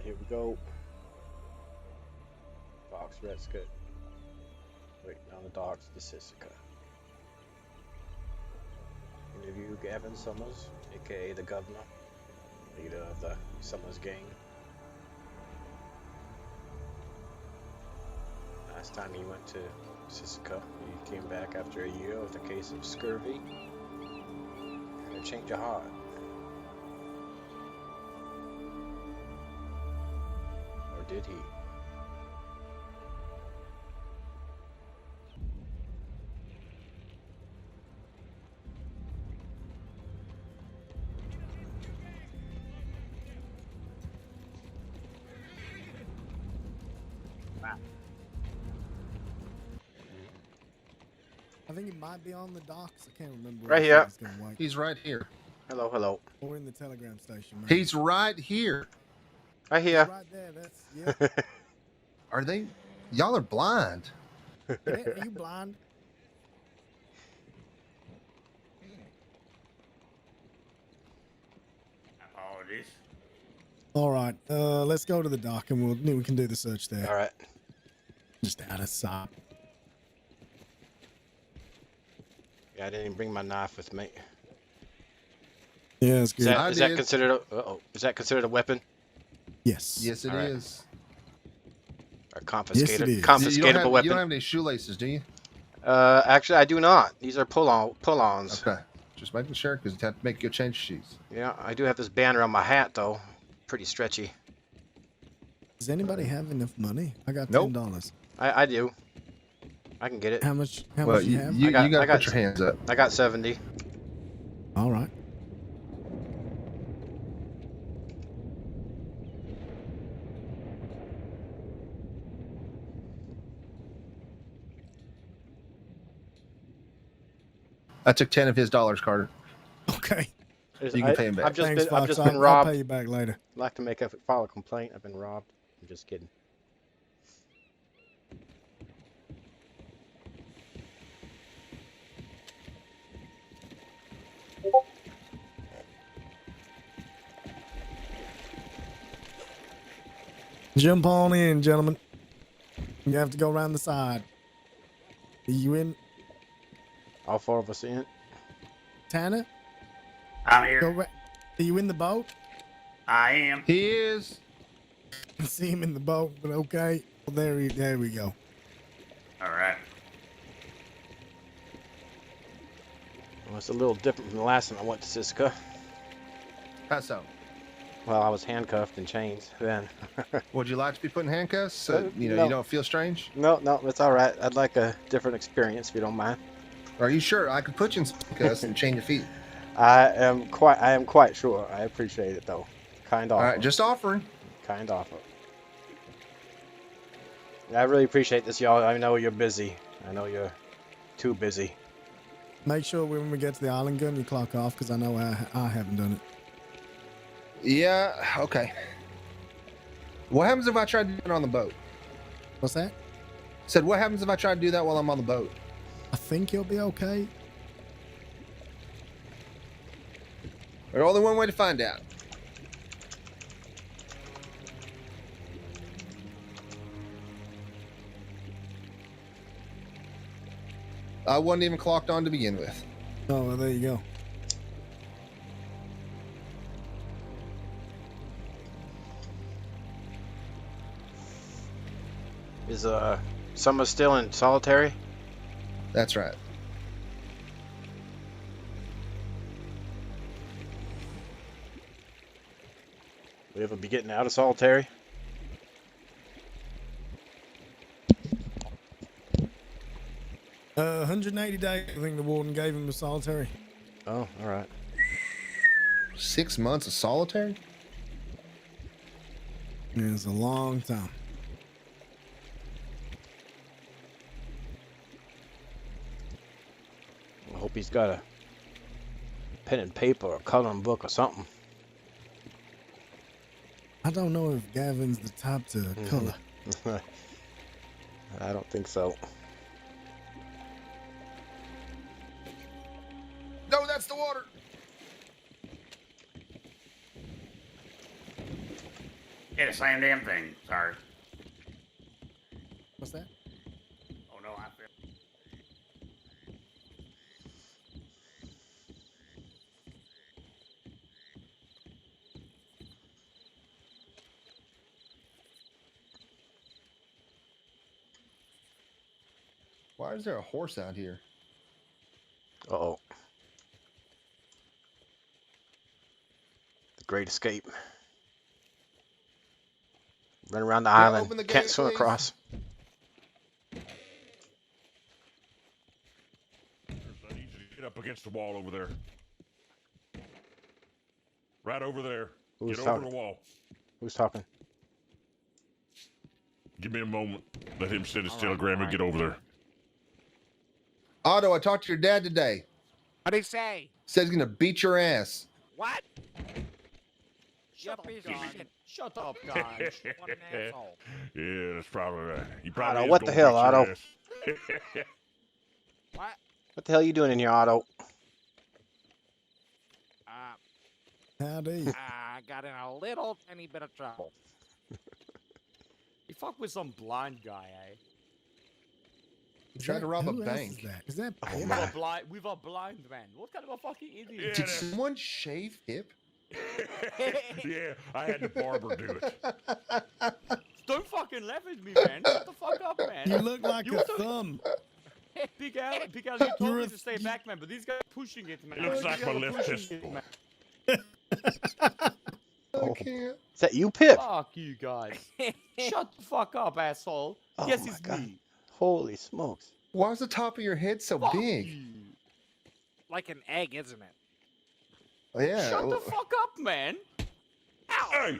here we go. Docks, Retskirt. Wait, on the docks, the Sisika. Interview Gavin Summers, aka the Governor, leader of the Summers gang. Last time he went to Sisika, he came back after a year with a case of scurvy and a change of heart. Or did he? I think he might be on the docks. I can't remember. Right here. He's right here. Hello, hello. Or in the telegram station. Man. He's right here. Right here. He's right there. That's yeah. Are they? Y'all are blind. Yeah, are you blind? Apologies. All right. Let's go to the dock and we can do the search there. All right. Just out of sight. Yeah, I didn't even bring my knife with me. Yeah, it's good. Is that considered a? Is that considered a weapon? Yes. Yes, it is. Or confiscated? Yes, it is. Confiscatable weapon. You don't have any shoelaces, do you? Actually, I do not. These are pull-ons. Okay. Just making sure, because you have to make your change shoes. Yeah, I do have this band around my hat though. Pretty stretchy. Does anybody have enough money? I got Nope. $10. I do. I can get it. How much? How much you have? You got to I got put your hands up. I got 70. All right. I took 10 of his dollars, Carter. Okay. You can pay him back. I've just Thanks, been, Fox. I've just I'll, been robbed. I'll pay you back later. I'd like to file a complaint. I've been robbed. I'm just kidding. Jump on in, gentlemen. You have to go around the side. Are you in? All four of us in. Tanner? I'm here. Are you in the boat? I am. He is. I see him in the boat, but okay. Well, there we go. All right. Well, it's a little different from the last time I went to Siska. How so? Well, I was handcuffed in chains then. Would you like to be put in handcuffs so you no. don't feel strange? No, it's all right. I'd like a different experience if you don't mind. Are you sure? I could put you in handcuffs and chain your feet. I am quite sure. I appreciate it though. Kind offer. All right, just offering. Kind offer. I really appreciate this, y'all. I know you're busy. I know you're too busy. Make sure when we get to the island gun, you clock off, because I know I haven't done it. Yeah, okay. What happens if I try to do it on the boat? What's that? Said, what happens if I try to do that while I'm on the boat? I think you'll be okay. There's only one way to find out. I wasn't even clocked on to begin with. Oh, well, there you go. Is Summer still in solitary? That's right. Will you ever be getting out of solitary? Uh, 180 days, I think the warden gave him a solitary. Oh, all right. 6 months of solitary? Yeah, it's a long time. I hope he's got a pen and paper or a coloring book or something. I don't know if Gavin's the type to color. I don't think so. No, that's the water. Yeah, the same damn thing. Sorry. What's that? Oh no, I feel. Why is there a horse out here? Uh-oh. The Great Escape. Run around the island. open the Can't gate, swim please. across. I need you to get up against the wall over there. Right over there. Who's Get over talking? the wall. Who's talking? Give me a moment. Let him send his telegram and get over there. Otto, I talked to your dad today. What'd he say? Said he's gonna beat your ass. What? Shut up, piece of Gage. shit. Shut up, Gage. What an asshole. Yeah, that's probably right. He probably Otto, is what the gonna hell, beat your Otto? ass. What? What the hell are you doing in here, Otto? Howdy. I got in a little tiny bit of trouble. You fuck with some blind guy, eh? He tried to rob a Who else bank. Is that? Is that Oh, Pip? my. With a blind man. What kind of a fucking idiot? Yeah, Did that's- someone shave Hip? Yeah, I had the barber do it. Don't fucking laugh at me, man. Shut the fuck up, man. You look like You a also- thumb. Big Al, you told You're me a- to stay back, man, but these guys are pushing it, man. It looks These like guys my are left pushing it, testicle. man. Oh. I can't. Is that you, Pip? Fuck you guys. Shut the fuck up, asshole. Oh Yes, my it's God. me. Holy smokes. Why is the top of your head so Fuck big? you. Like an egg, isn't it? Oh, yeah. Shut the fuck up, man. Hey!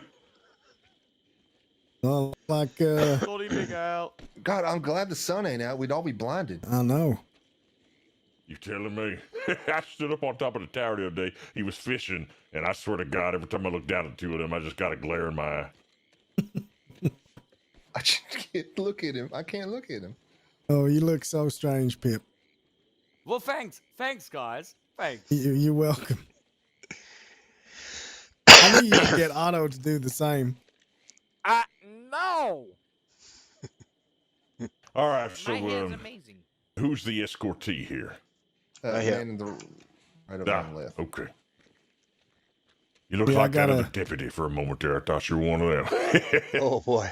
Well, like, Sorry, Big Al. God, I'm glad the sun ain't out. We'd all be blinded. I know. You telling me? I stood up on top of the tower the other day. He was fishing, and I swear to God, every time I look down at the two of them, I just got a glare in my eye. I just can't look at him. I can't look at him. Oh, you look so strange, Pip. Well, thanks. Thanks, guys. Thanks. You're welcome. I think you should get Otto to do the same. No! All right, so My hair's amazing. who's the escortee here? Right here. Man in the right over on the left. Okay. You look Yeah, I like that gotta- other deputy for a moment there. I thought you were one of them. Oh boy.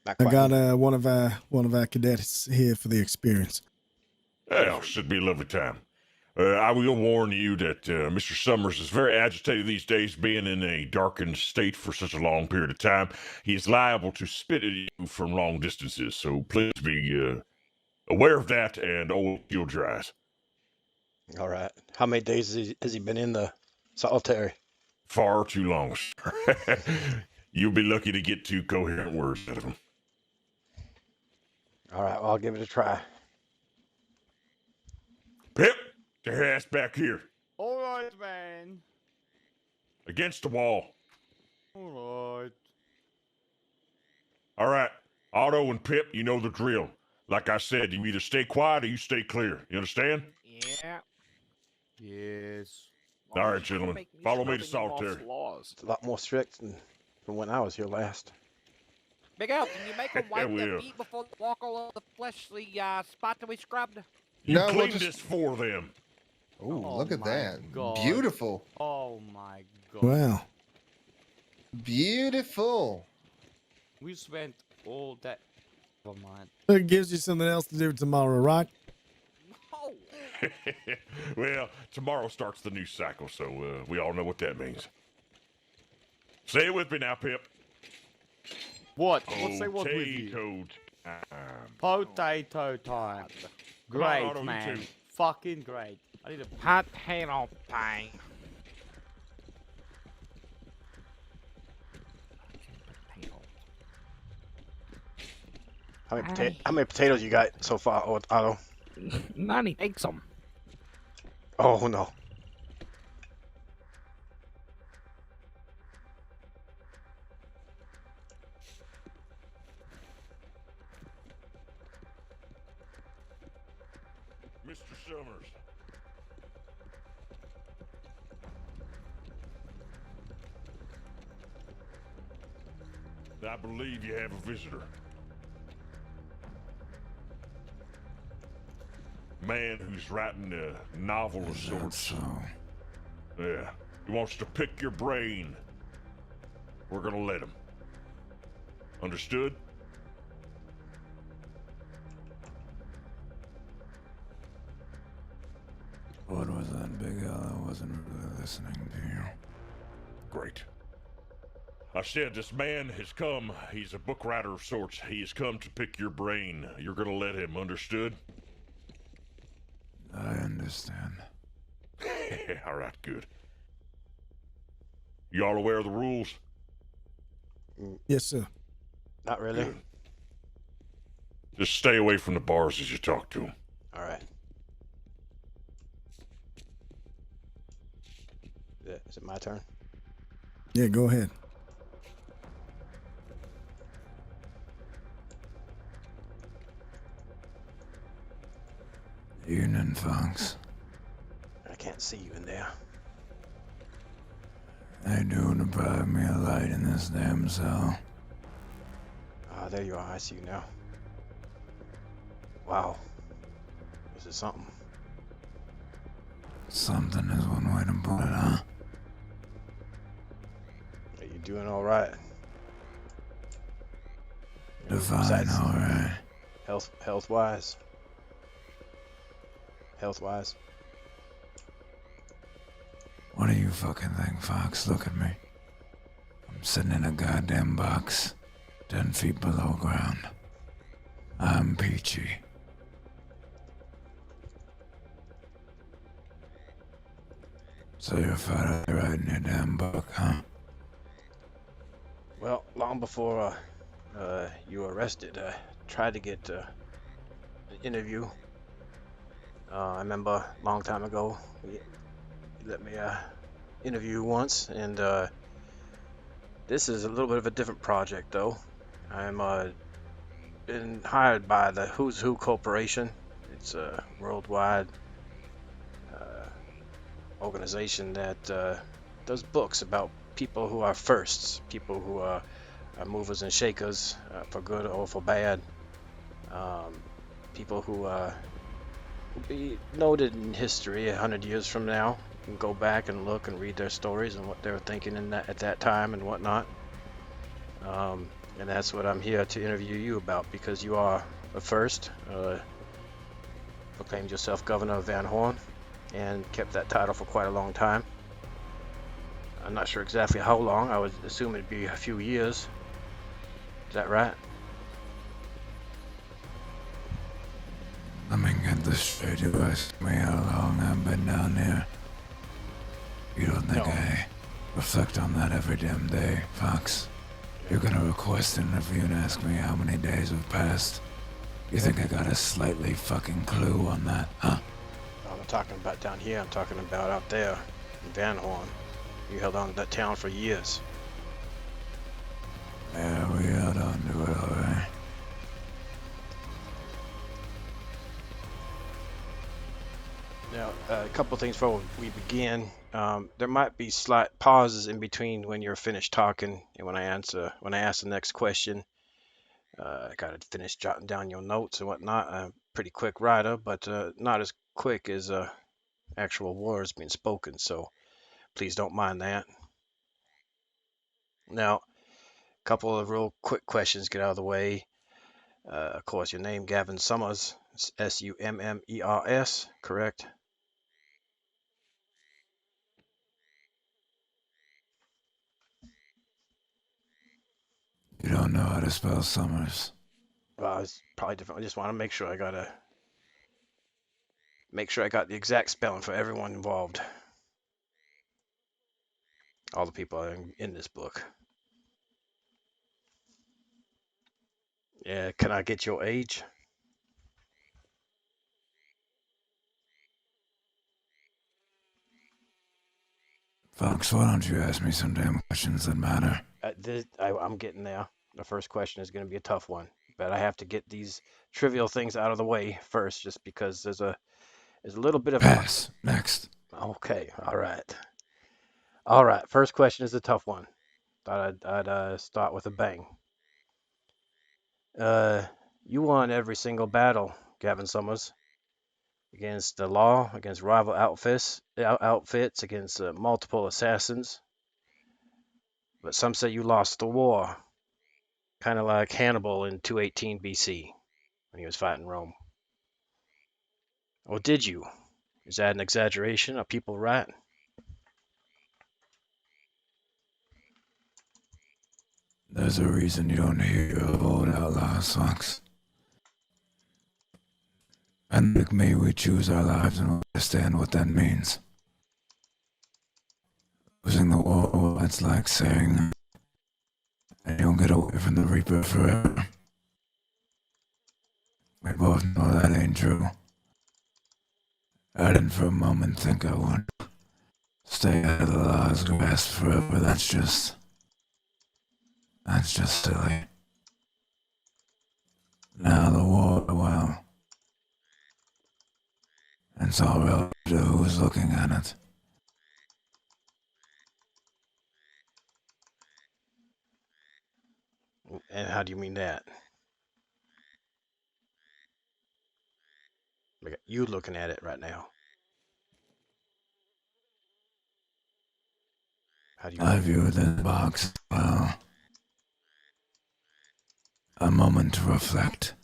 Not I quite. got one of our cadets here for the experience. Well, should be a lovely time. I will warn you that Mr. Summers is very agitated these days, being in a darkened state for such a long period of time. He is liable to spit at you from long distances, so please be aware of that and always shield your eyes. All right. How many days has he been in the solitary? Far too long, sir. You'll be lucky to get two coherent words out of him. All right. Well, I'll give it a try. Pip, get your ass back here. All right, man. Against the wall. All right. All right. Otto and Pip, you know the drill. Like I said, you either stay quiet or you stay clear. You understand? Yeah. Yes. All right, gentlemen. Follow me to solitary. It's a lot more strict than from when I was here last. Big Al, can you make them wipe their will. feet before they walk all over the fleshly spot that we scrubbed? You No, we'll cleaned just- this for them. Ooh, Oh look at my that. God. Beautiful. Oh my god. Wow. Beautiful. We spent all that. Never mind. It gives you something else to do tomorrow, right? No! Well, tomorrow starts the new cycle, so we all know what that means. Say it with me now, Pip. What? What's say what with you? Potato time. Potato time. Come on, Great, Otto, you man. too. Fucking great. I need a Potato pie. How many potatoes you got so far, Otto? None, he takes them. Oh no. Mr. Summers. I believe you have a visitor. Man who's writing a novel of sorts. So, Yeah. He wants to pick your brain. We're gonna let him. Understood? what was that, Big L? I wasn't really listening to you. Great. I said this man has come. He's a book writer of sorts. He has come to pick your brain. You're gonna let him. Understood? I understand. All right, good. You all aware of the rules? Yes, sir. Not really. Good. Just stay away from the bars as you talk to him. All right. Is it my turn? Yeah, go ahead. Evening, Fox. I can't see you in there. They do deprive me of light in this damn cell. Ah, there you are. I see you now. Wow. This is something. Something is one way to put it, huh? Are you doing all right? Define Besides alright. health-wise. Health-wise. What do you fucking think, Fox? Look at me. I'm sitting in a goddamn box, 10 feet below ground. I'm peachy. So you're fat writing your damn book, huh? Well, long before you were arrested, I tried to get an interview. I remember a long time ago, you let me interview once, and this is a little bit of a different project, though. I'm been hired by the Who's Who Corporation. It's a worldwide organization that does books about people who are firsts, people who are movers and shakers, for good or for bad. People who will be noted in history 100 years from now. You can go back and look and read their stories and what they were thinking at that time and whatnot. And that's what I'm here to interview you about, because you are a first. Proclaimed yourself Governor of Van Horn and kept that title for quite a long time. I'm not sure exactly how long. I would assume it'd be a few years. Is that right? Let me get this straight. You asked me how long I've been down here. You don't think No. I reflect on that every damn day, Fox? You're gonna request an interview and ask me how many days have passed? You think I got a slightly fucking clue on that, huh? I'm not talking about down here. I'm talking about out there in Van Horn. You held on to that town for years. Yeah, we held on to it, alright. Now, a couple of things before we begin. There might be slight pauses in between when you're finished talking and when I ask the next question. I gotta finish jotting down your notes and whatnot. I'm a pretty quick writer, but not as quick as actual words being spoken. So please don't mind that. Now, a couple of real quick questions, get out of the way. Of course, your name, Gavin Summers, Summers, correct? You don't know how to spell Summers. Well, it's probably different. I just want to make sure I got the exact spelling for everyone involved. All the people in this book. Yeah, can I get your age? Fox, why don't you ask me some damn questions that matter? I'm getting there. The first question is going to be a tough one, but I have to get these trivial things out of the way first, just because there's a little bit of Pass. Next. Okay, all right. First question is a tough one. Thought I'd start with a bang. You won every single battle, Gavin Summers, against the law, against rival outfits, against multiple assassins. But some say you lost the war, kind of like Hannibal in 218 BC when he was fighting Rome. Or did you? Is that an exaggeration? Are people right? There's a reason you don't hear of old outlaws, Fox. And like me, we choose our lives and understand what that means. Losing the war, it's like saying, you don't get away from the Reaper forever. We both know that ain't true. I didn't for a moment think I would stay out of the law's grasp forever. That's just silly. Now the war, well, it's all relative to who's looking at it. And how do you mean that? Like you looking at it right now. How do you I mean? view this box, well, a moment to reflect,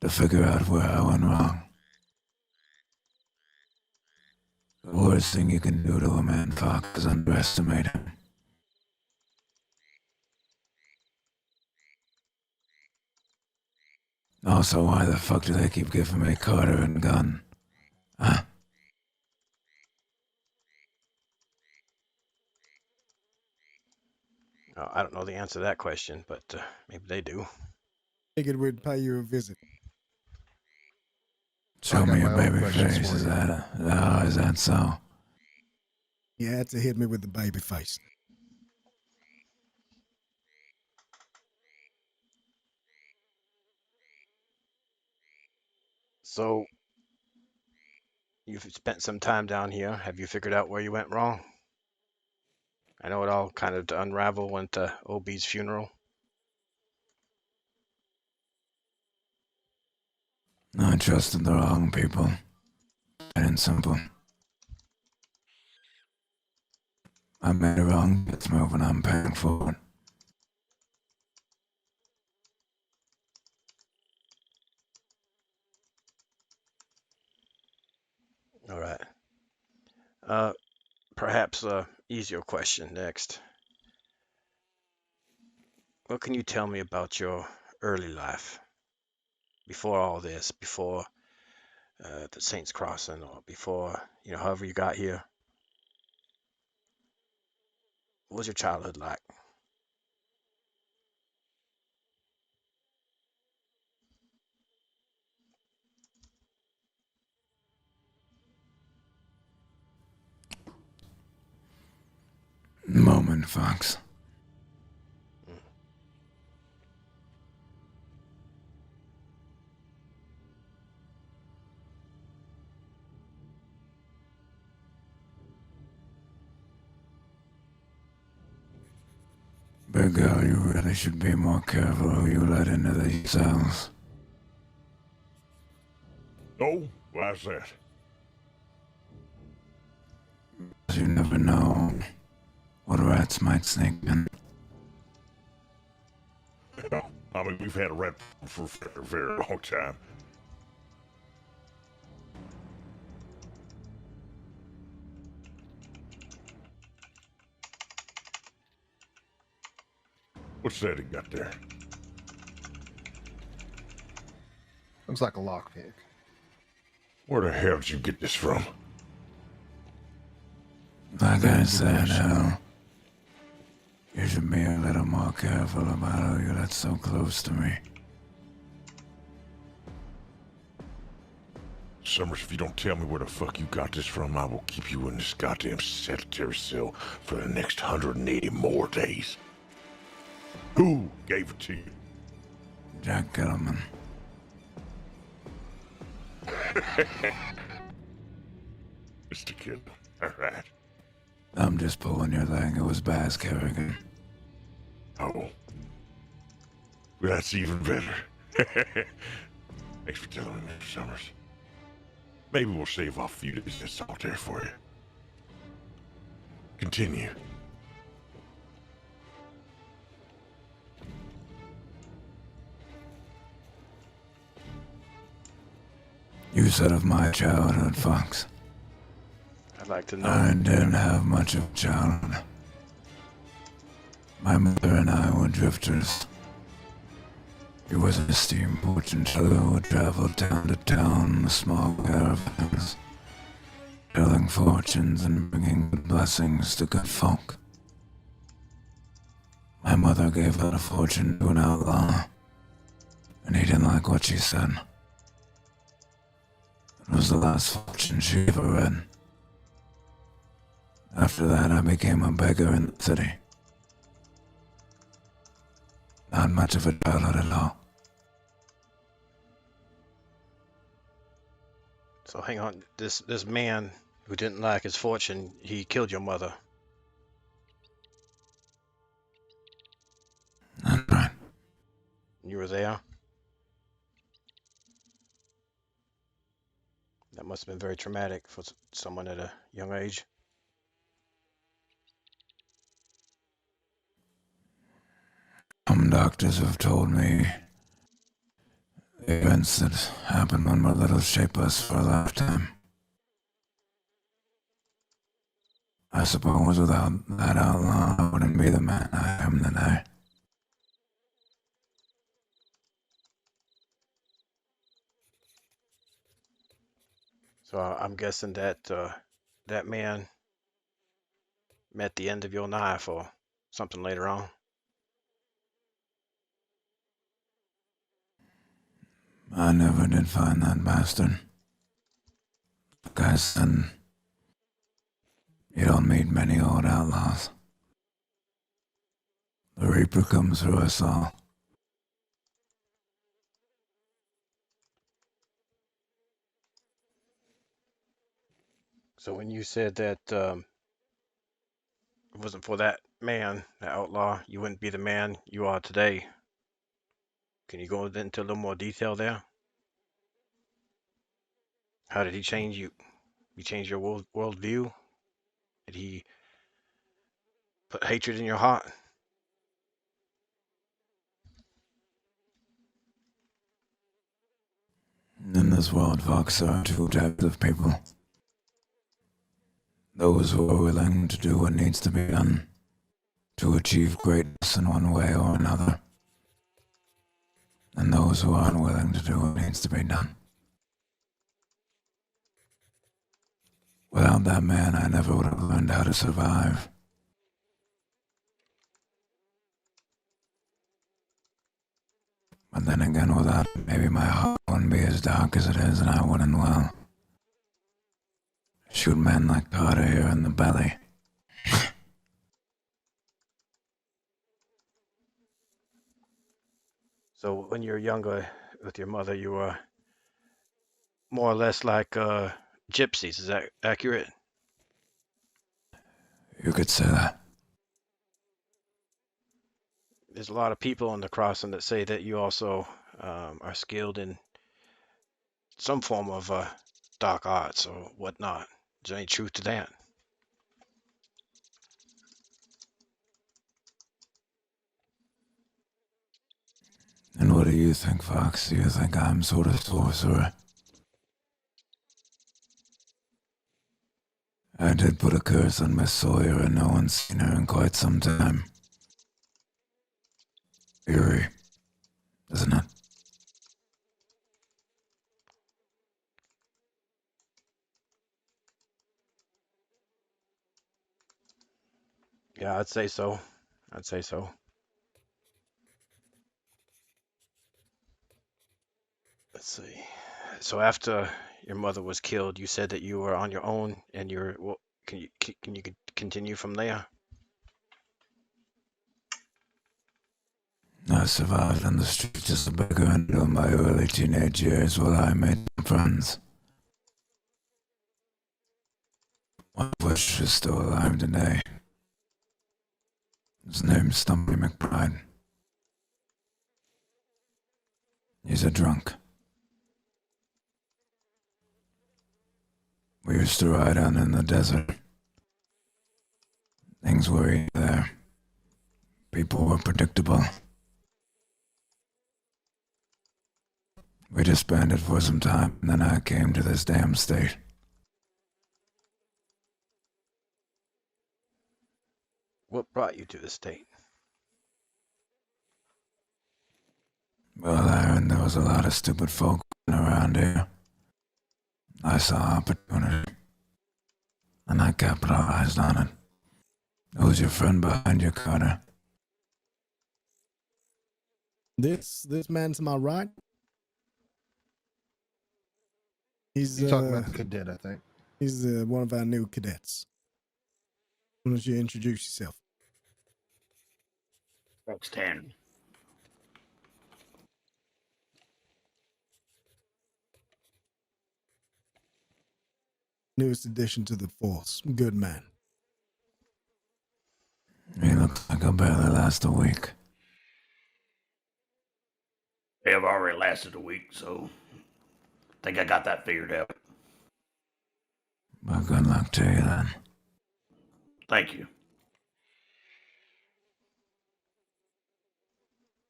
to figure out where I went wrong. The worst thing you can do to a man, Fox, is underestimate him. Also, why the fuck do they keep giving me Carter and gun? Huh? I don't know the answer to that question, but maybe they do. Figured we'd pay you a visit. Show I got me my your own baby questions face, for is you. that so? You had to hit me with the baby face. So you've spent some time down here. Have you figured out where you went wrong? I know it all kind of to unravel went to OB's funeral. I trusted the wrong people. Plain and simple. I made a wrong bets move and I'm paying for it. All right. Perhaps a easier question next. What can you tell me about your early life? Before all this, before the Saints Crossing, or before, however you got here? What was your childhood like? Moment, Fox. Mm. Big girl, you really should be more careful who you let into these cells. Oh, why's that? You never know what rats might sneak in. I mean, we've had a rat for a very long time. What's that he got there? Looks like a lockpick. Where the hell did you get this from? Like I said, Al, you should be a little more careful about who you let so close to me. Summers, if you don't tell me where the fuck you got this from, I will keep you in this goddamn sanitary cell for the next 180 more days. Who gave it to you? Jack Gettleman. Mr. Kid. All right. I'm just pulling your leg. It was Baz Kerrigan. Oh. Well, that's even better. Thanks for telling me, Mr. Summers. Maybe we'll shave off a few days in solitary for you. Continue. You said of my childhood, Fox. I'd like to know. I didn't have much of a childhood. My mother and I were drifters. She was a steamboat until we would travel town to town in small caravans, telling fortunes and bringing good blessings to good folk. My mother gave out a fortune to an outlaw, and he didn't like what she said. It was the last fortune she ever read. After that, I became a beggar in the city. Not much of a childhood at all. So hang on, this man who didn't like his fortune, he killed your mother. That's right. You were there? That must have been very traumatic for someone at a young age. Some doctors have told me the events that happen when we're little shape us for a lifetime. I suppose without that outlaw, I wouldn't be the man I am today. So I'm guessing that that man met the end of your knife or something later on. I never did find that bastard. Like I said, you don't meet many old outlaws. The Reaper comes through us all. So when you said that it wasn't for that man, the outlaw, you wouldn't be the man you are today. Can you go into a little more detail there? How did he change you? He changed your worldview? Did he put hatred in your heart? In this world, Fox, there are two types of people. Those who are willing to do what needs to be done to achieve greatness in one way or another. And those who aren't willing to do what needs to be done. Without that man, I never would have learned how to survive. But then again, without it, maybe my heart wouldn't be as dark as it is, and I wouldn't, well, shoot men like Carter here in the belly. So when you were younger with your mother, you were more or less like gypsies. Is that accurate? You could say that. There's a lot of people on the crossing that say that you also are skilled in some form of dark arts or whatnot. Is there any truth to that? And what do you think, Fox? Do you think I'm sort of sorcerer? I did put a curse on Miss Sawyer and no one's seen her in quite some time. Eerie, isn't it? Yeah, I'd say so. I'd say so. Let's see. So after your mother was killed, you said that you were on your own, and you're. Well, can you continue from there? I survived on the streets as a beggar until my early teenage years while I made some friends. One of which is still alive today. His name's Stumpy McBride. He's a drunk. We used to ride on in the desert. Things were easy there. People were predictable. We disbanded for some time, and then I came to this damn state. What brought you to the state? Well, Aaron, there was a lot of stupid folk around here. I saw opportunity, and I capitalized on it. Who's your friend behind you, Carter? This man to my right. He's You're talking about the cadet, I think. he's one of our new cadets. Why don't you introduce yourself? That's 10. Newest addition to the force. Good man. He looks like he'll barely last a week. They have already lasted a week, so I think I got that figured out. But good luck to you then. Thank you.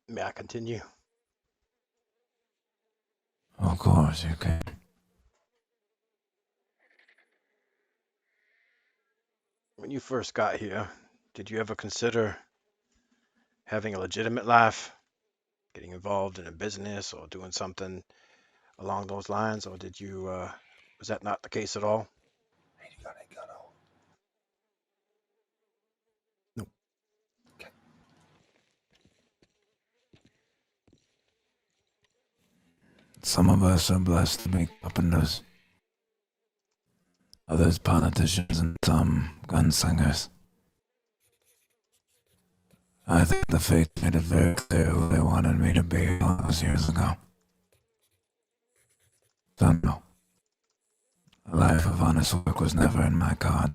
May I continue? Of course you can. When you first got here, did you ever consider having a legitimate life? Getting involved in a business or doing something along those lines? Or did you, was that not the case at all? No. Okay. Some of us are blessed to be carpenters. Others politicians and some gunslingers. I think the fate made it very clear who they wanted me to be all those years ago. So no, a life of honest work was never in my cards.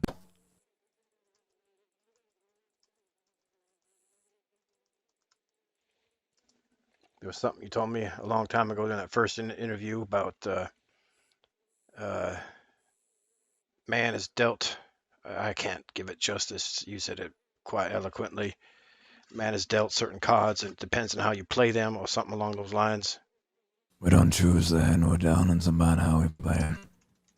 There was something you told me a long time ago in that first interview about man is dealt. I can't give it justice. You said it quite eloquently. Man is dealt certain cards, and it depends on how you play them, or something along those lines. We don't choose the hand we're down, it's about how we play it.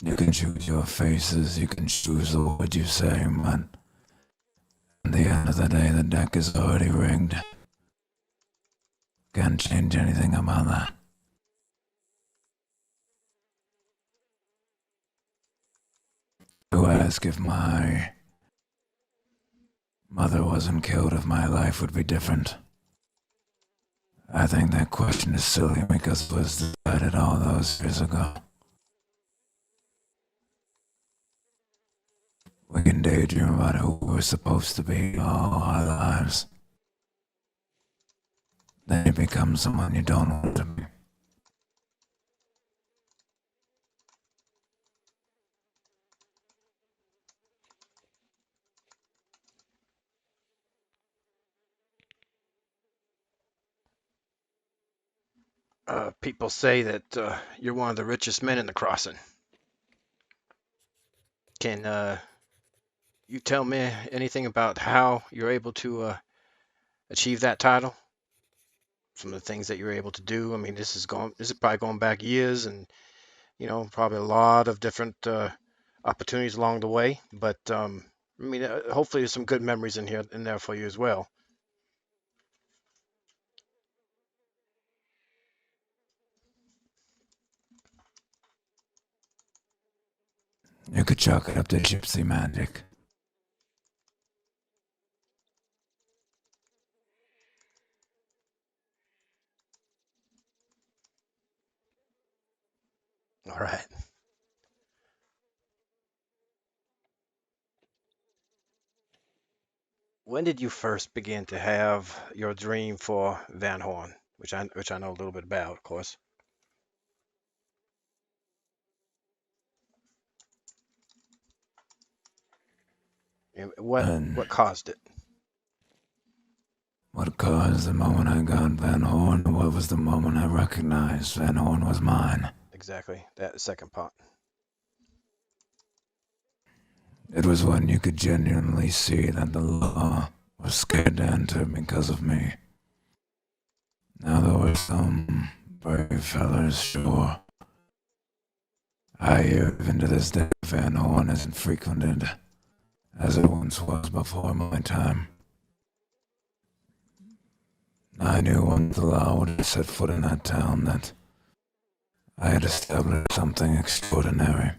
You can choose your faces, you can choose the words you say, but at the end of the day, the deck is already rigged. Can't change anything about that. You ask if my mother wasn't killed, if my life would be different. I think that question is silly because it was decided all those years ago. We can daydream about who we're supposed to be all our lives. Then you become someone you don't want to be. People say that you're one of the richest men in the crossing. Can you tell me anything about how you're able to achieve that title? Some of the things that you're able to do. I mean, this is probably going back years, and probably a lot of different opportunities along the way. But I mean, hopefully there's some good memories in there for you as well. You could chalk it up to gypsy magic. All right. When did you first begin to have your dream for Van Horn, which I know a little bit about, of course? And what And, caused it? What caused the moment I got Van Horn, or what was the moment I recognized Van Horn was mine? Exactly. That second part. It was when you could genuinely see that the law was scared to enter because of me. Now there were some brave fellas, sure. I hear even to this day Van Horn isn't frequented as it once was before my time. I knew once the law would have set foot in that town that I had established something extraordinary.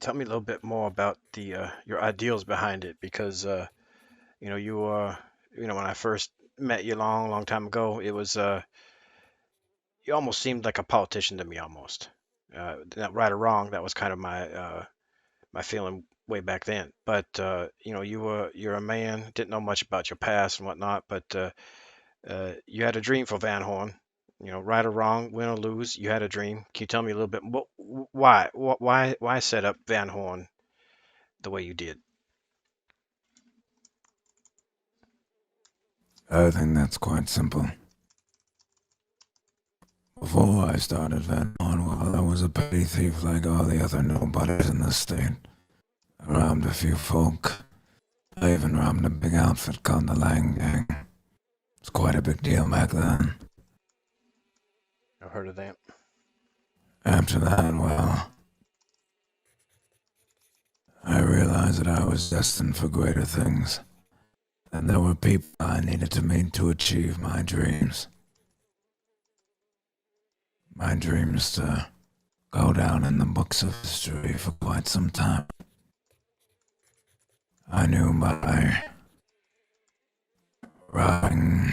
Tell me a little bit more about the your ideals behind it, because you know when I first met you long time ago, it was you almost seemed like a politician to me almost. Not right or wrong, that was kind of my feeling way back then. But you're a man, didn't know much about your past and whatnot, but you had a dream for Van Horn. You know, right or wrong, win or lose, you had a dream. Can you tell me a little bit? Why set up Van Horn the way you did? I think that's quite simple. Before I started Van Horn, well, I was a petty thief like all the other nobodies in the state. I robbed a few folk. I even robbed a big outfit called the Lang Gang. It's quite a big deal back then. I've heard of that. After that, well, I realized that I was destined for greater things. And there were people I needed to meet to achieve my dreams. My dreams to go down in the books of history for quite some time. I knew by robbing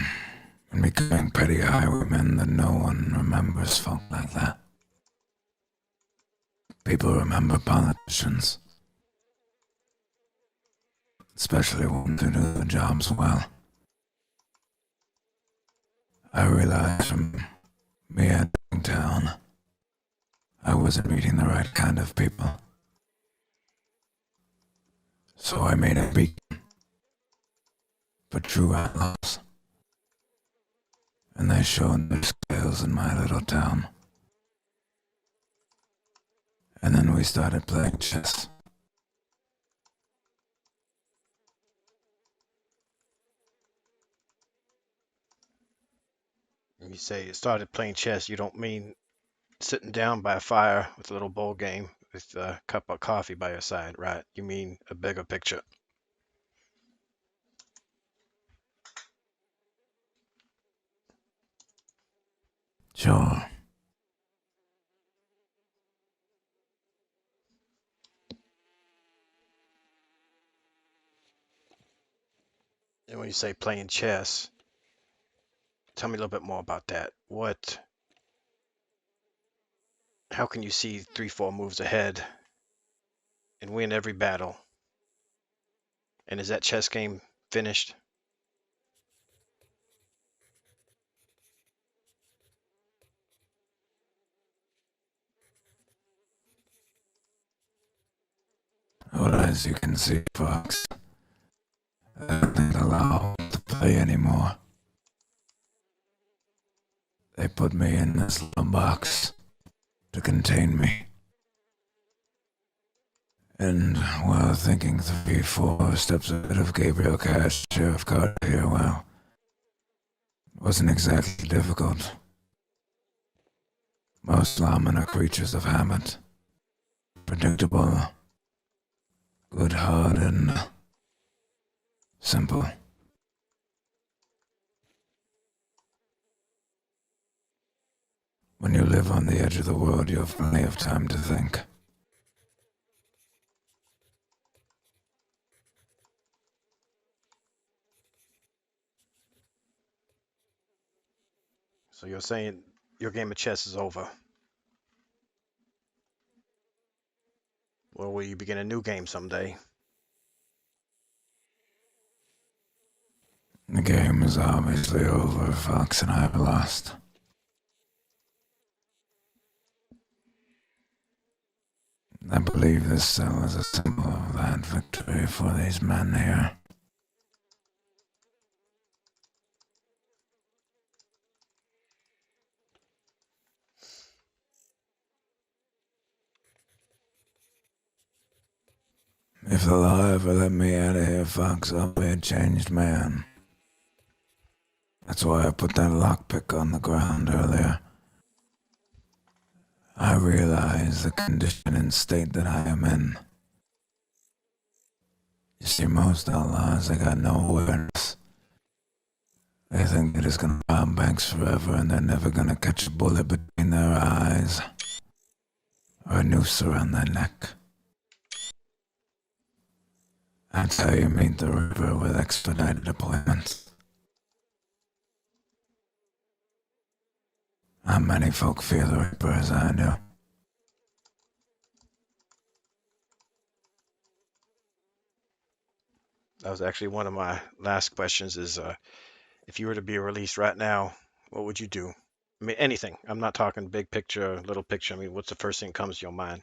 and becoming petty highwaymen that no one remembers folk like that. People remember politicians, especially ones who do the jobs well. I realized from me entering town, I wasn't meeting the right kind of people. So I made a beacon for true outlaws. And they showed their scales in my little town. And then we started playing chess. When you say you started playing chess, you don't mean sitting down by a fire with a little bowl game with a cup of coffee by your side, right? You mean a bigger picture. Sure. And when you say playing chess, tell me a little bit more about that. How can you see 3, 4 moves ahead and win every battle? And is that chess game finished? Well, as you can see, Fox, I don't think allow to play anymore. They put me in this little box to contain me. And while thinking 3, 4 steps ahead of Gabriel Cash, Sheriff Carter here, well, it wasn't exactly difficult. Most lawmen are creatures of habit. Predictable, good-hearted, and simple. When you live on the edge of the world, you have plenty of time to think. So you're saying your game of chess is over? Or will you begin a new game someday? The game is obviously over. Fox and I have lost. I believe this cell is a symbol of that victory for these men here. If the law ever let me out of here, Fox, I'll be a changed man. That's why I put that lockpick on the ground earlier. I realize the condition and state that I am in. You see, most outlaws, they got no awareness. They think they're just gonna rob banks forever and they're never gonna catch a bullet between their eyes or a noose around their neck. That's how you meet the Reaper with expedited appointments. Not many folk fear the Reaper as I do. That was actually one of my last questions is if you were to be released right now, what would you do? I mean, anything. I'm not talking big picture, little picture. I mean, what's the first thing that comes to your mind?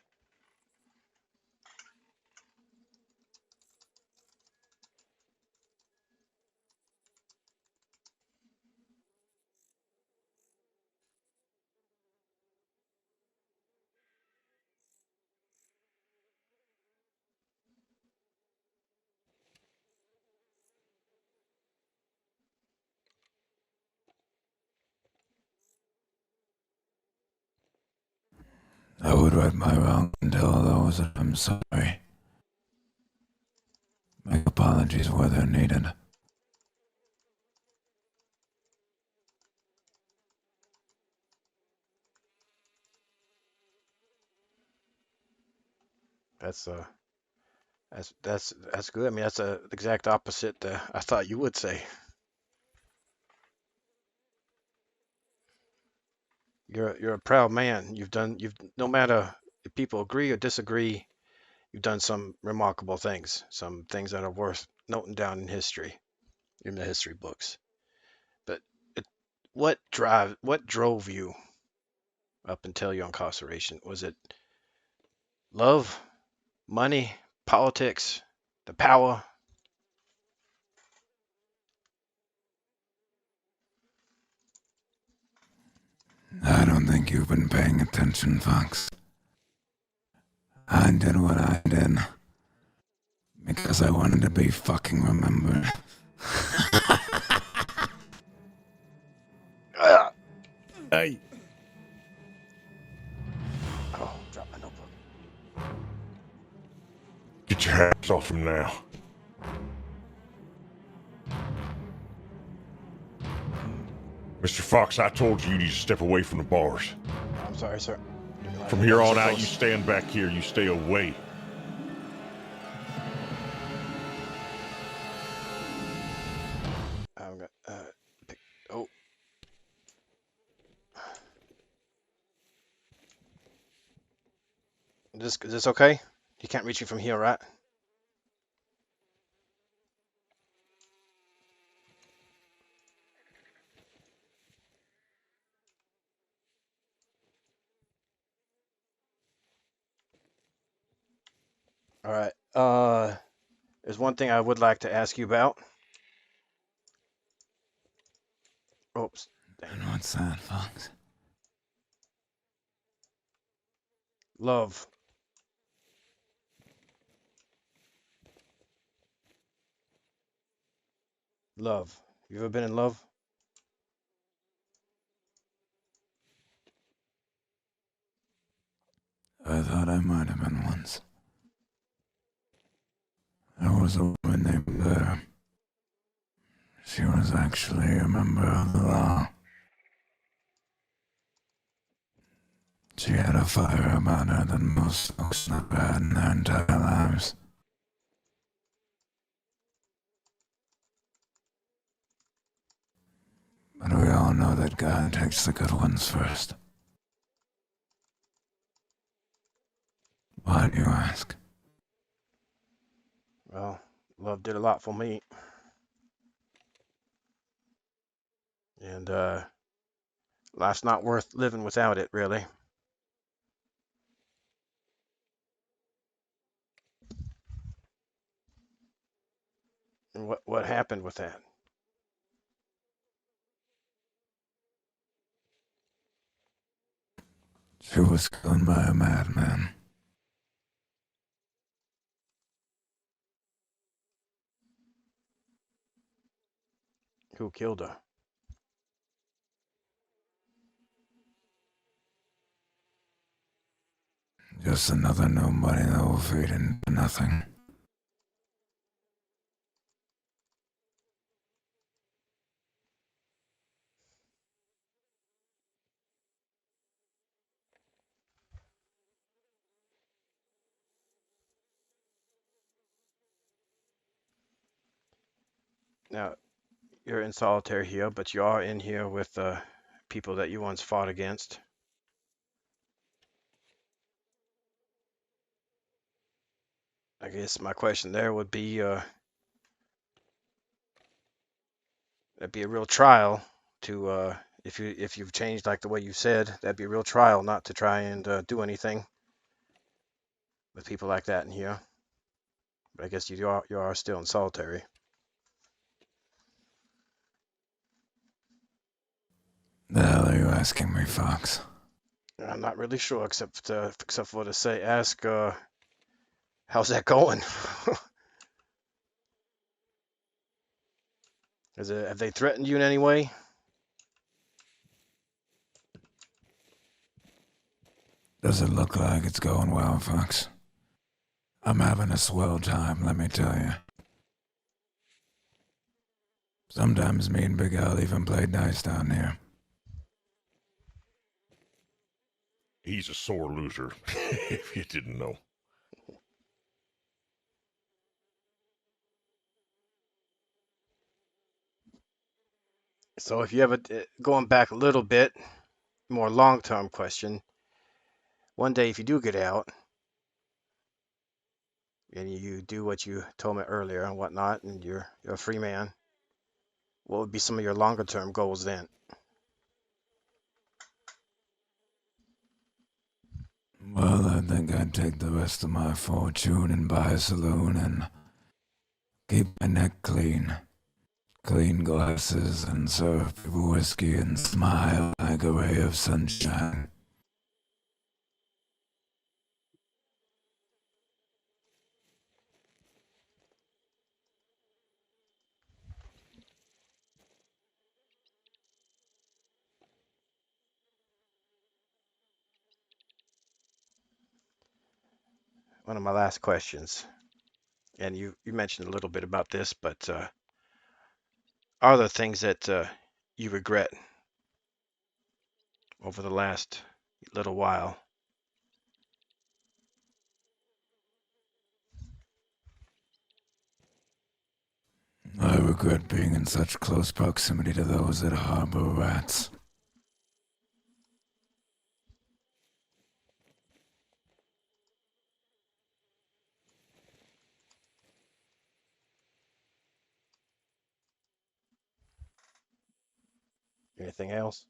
I would right my wrong and tell those that I'm sorry. Make apologies where they're needed. That's that's good. I mean, that's the exact opposite I thought you would say. You're a proud man. You've no matter if people agree or disagree, you've done some remarkable things, some things that are worth noting down in history, in the history books. But it, what drove you up until your incarceration? Was it love, money, politics, the power? I don't think you've been paying attention, Fox. I did what I did because I wanted to be fucking remembered. Hey. Oh, drop my notebook. Get your hands off him now. Mr. Fox, I told you to step away from the bars. I'm sorry, sir. From here on out, you stand back here, you stay away. I'm gonna oh. Is this okay? You can't reach me from here, right? All right. There's one thing I would like to ask you about. Oops. And what's that, Fox? Love. Love. You ever been in love? I thought I might have been once. There was a woman named Blair. She was actually a member of the law. She had a fire about her that most folks never had in their entire lives. But we all know that God takes the good ones first. Why do you ask? Well, love did a lot for me. And life's not worth living without it, really. What happened with that? She was killed by a madman. Who killed her? Just another nobody that will fade into nothing. Now, you're in solitary here, but you are in here with people that you once fought against. I guess my question there would be, that'd be a real trial to, if you've changed like the way you said, that'd be a real trial not to try and do anything with people like that in here. But I guess you are still in solitary. The hell are you asking me, Fox? I'm not really sure, except for to say, ask, how's that going? Have they threatened you in any way? Does it look like it's going well, Fox? I'm having a swell time, let me tell you. Sometimes me and Big Al even play dice down here. He's a sore loser, if you didn't know. So if you ever, going back a little bit, more long-term question, one day if you do get out, and you do what you told me earlier and whatnot, and you're a free man, what would be some of your longer term goals then? Well, I think I'd take the rest of my fortune and buy a saloon and keep my neck clean. Clean glasses and serve people whiskey and smile like a ray of sunshine. One of my last questions, and you mentioned a little bit about this, but are there things that you regret over the last little while? I regret being in such close proximity to those that harbor rats. Anything else?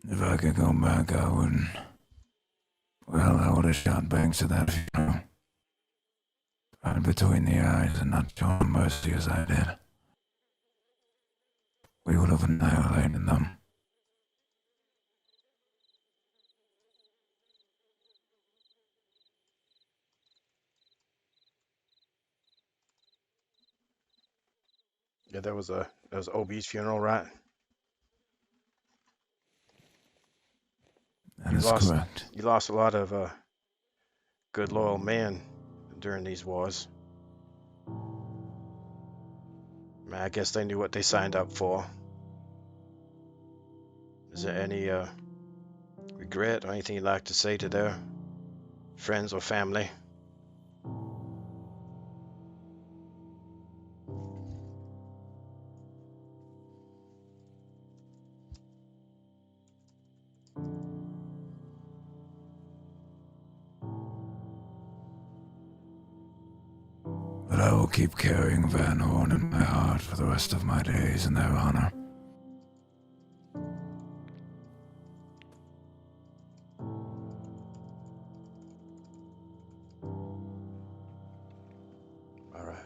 If I could go back, I wouldn't. Well, I would have shot Banks at that funeral. Right between the eyes and not shown mercy as I did. We would have annihilated them. Yeah, there was OB's funeral, right? That is correct. You lost a lot of good loyal men during these wars. I guess they knew what they signed up for. Is there any regret or anything you'd like to say to their friends or family? But I will keep carrying Van Horn in my heart for the rest of my days in their honor. All right.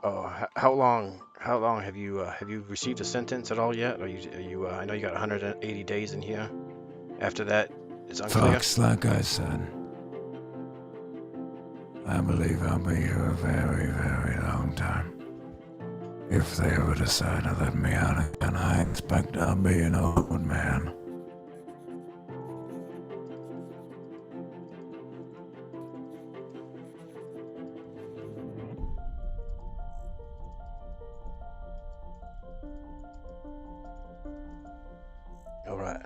Oh, how long? How long have you received a sentence at all yet? Are you? I know you got 180 days in here. After that, it's unclear. Fox, like I said, I believe I'll be here a very, very long time. If they ever decide to let me out again, I expect I'll be an old man. All right.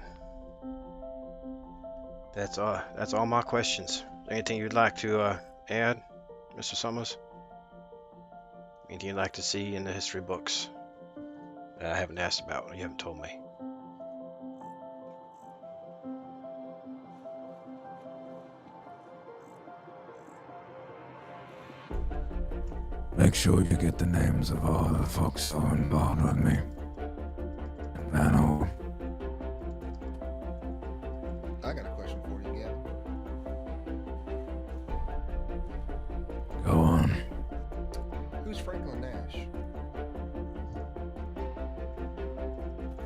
That's all. That's all my questions. Anything you'd like to add, Mr. Summers? Anything you'd like to see in the history books that I haven't asked about or you haven't told me? Make sure you get the names of all the folks who are involved with me. And oh, I got a question for you, Gavin. go on. Who's Franklin Nash?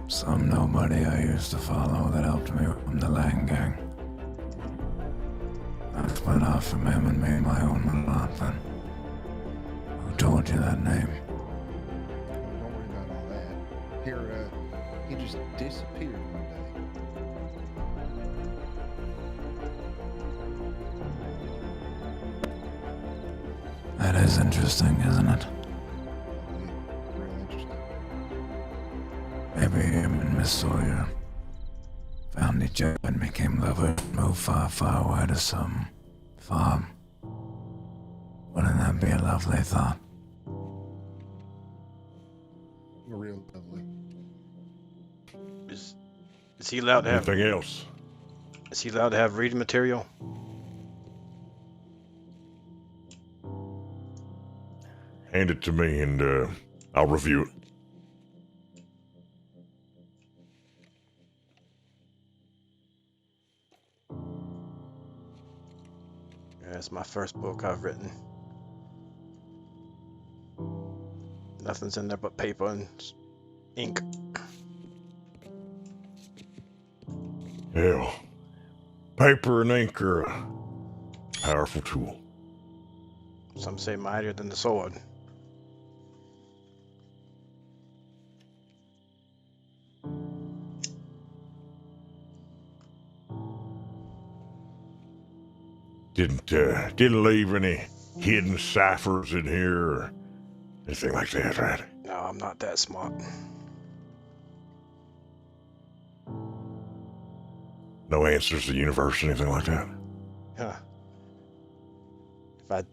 Some nobody I used to follow that helped me from the Lang Gang. I split off from him and made my own McLaughlin. Who told you that name? Don't worry about all that. Here, he just disappeared one day. That is interesting, isn't it? Yeah, real interesting. Maybe him and Miss Sawyer found each other and became lovers and moved far, far away to some farm. Wouldn't that be a lovely thought? Real lovely. Is he allowed to have? Anything else? Is he allowed to have reading material? Hand it to me and I'll review it. Yeah, it's my first book I've written. Nothing's in there but paper and ink. Hell, paper and ink are a powerful tool. Some say mightier than the sword. Didn't leave any hidden ciphers in here or anything like that, right? No, I'm not that smart. No answers to the universe, anything like that? Huh.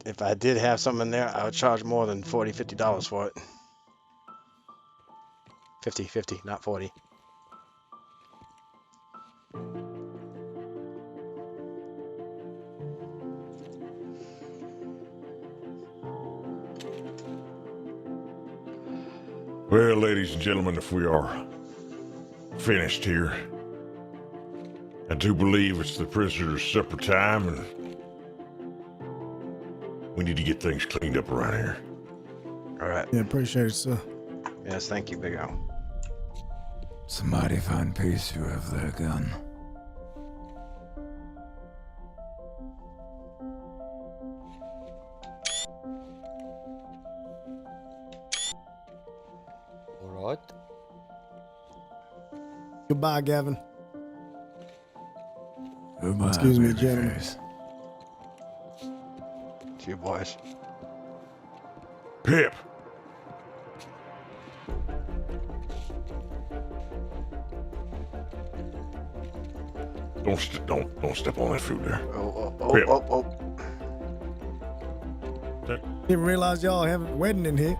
If I did have some in there, I would charge more than $50 for it. 50, not 40. Well, ladies and gentlemen, if we are finished here, I do believe it's the prisoner's supper time, and we need to get things cleaned up around here. All right. Yeah, appreciate it, sir. Yes, thank you, Big Al. It's a mighty fine piece you have there, gun. All right. Goodbye, Gavin. Goodbye, Excuse me, baby gentlemen. face. To you boys. Pip! Don't step on that food there. Pip. Didn't realize y'all have a wedding in here.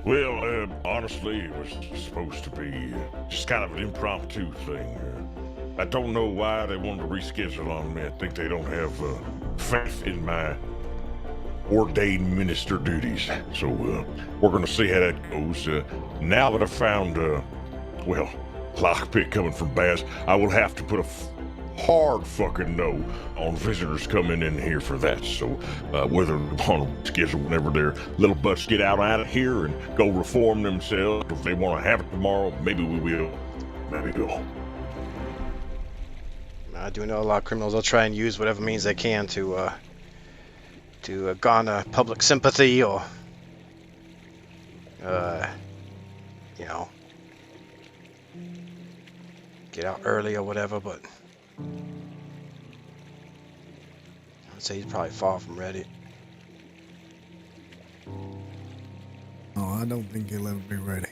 Well, honestly, it was supposed to be just kind of an impromptu thing. I don't know why they wanted to reschedule on me. I think they don't have faith in my ordained minister duties. So we're going to see how that goes. Now that I've found, well, lockpick coming from Bass, I will have to put a hard fucking no on visitors coming in here for that. So whether on schedule whenever their little butts get out of here and go reform themselves, if they want to have it tomorrow, maybe we will. Maybe we'll. I do know a lot of criminals will try and use whatever means they can to garner public sympathy or, you know, get out early or whatever, but I'd say he's probably far from ready. Oh, I don't think he'll ever be ready.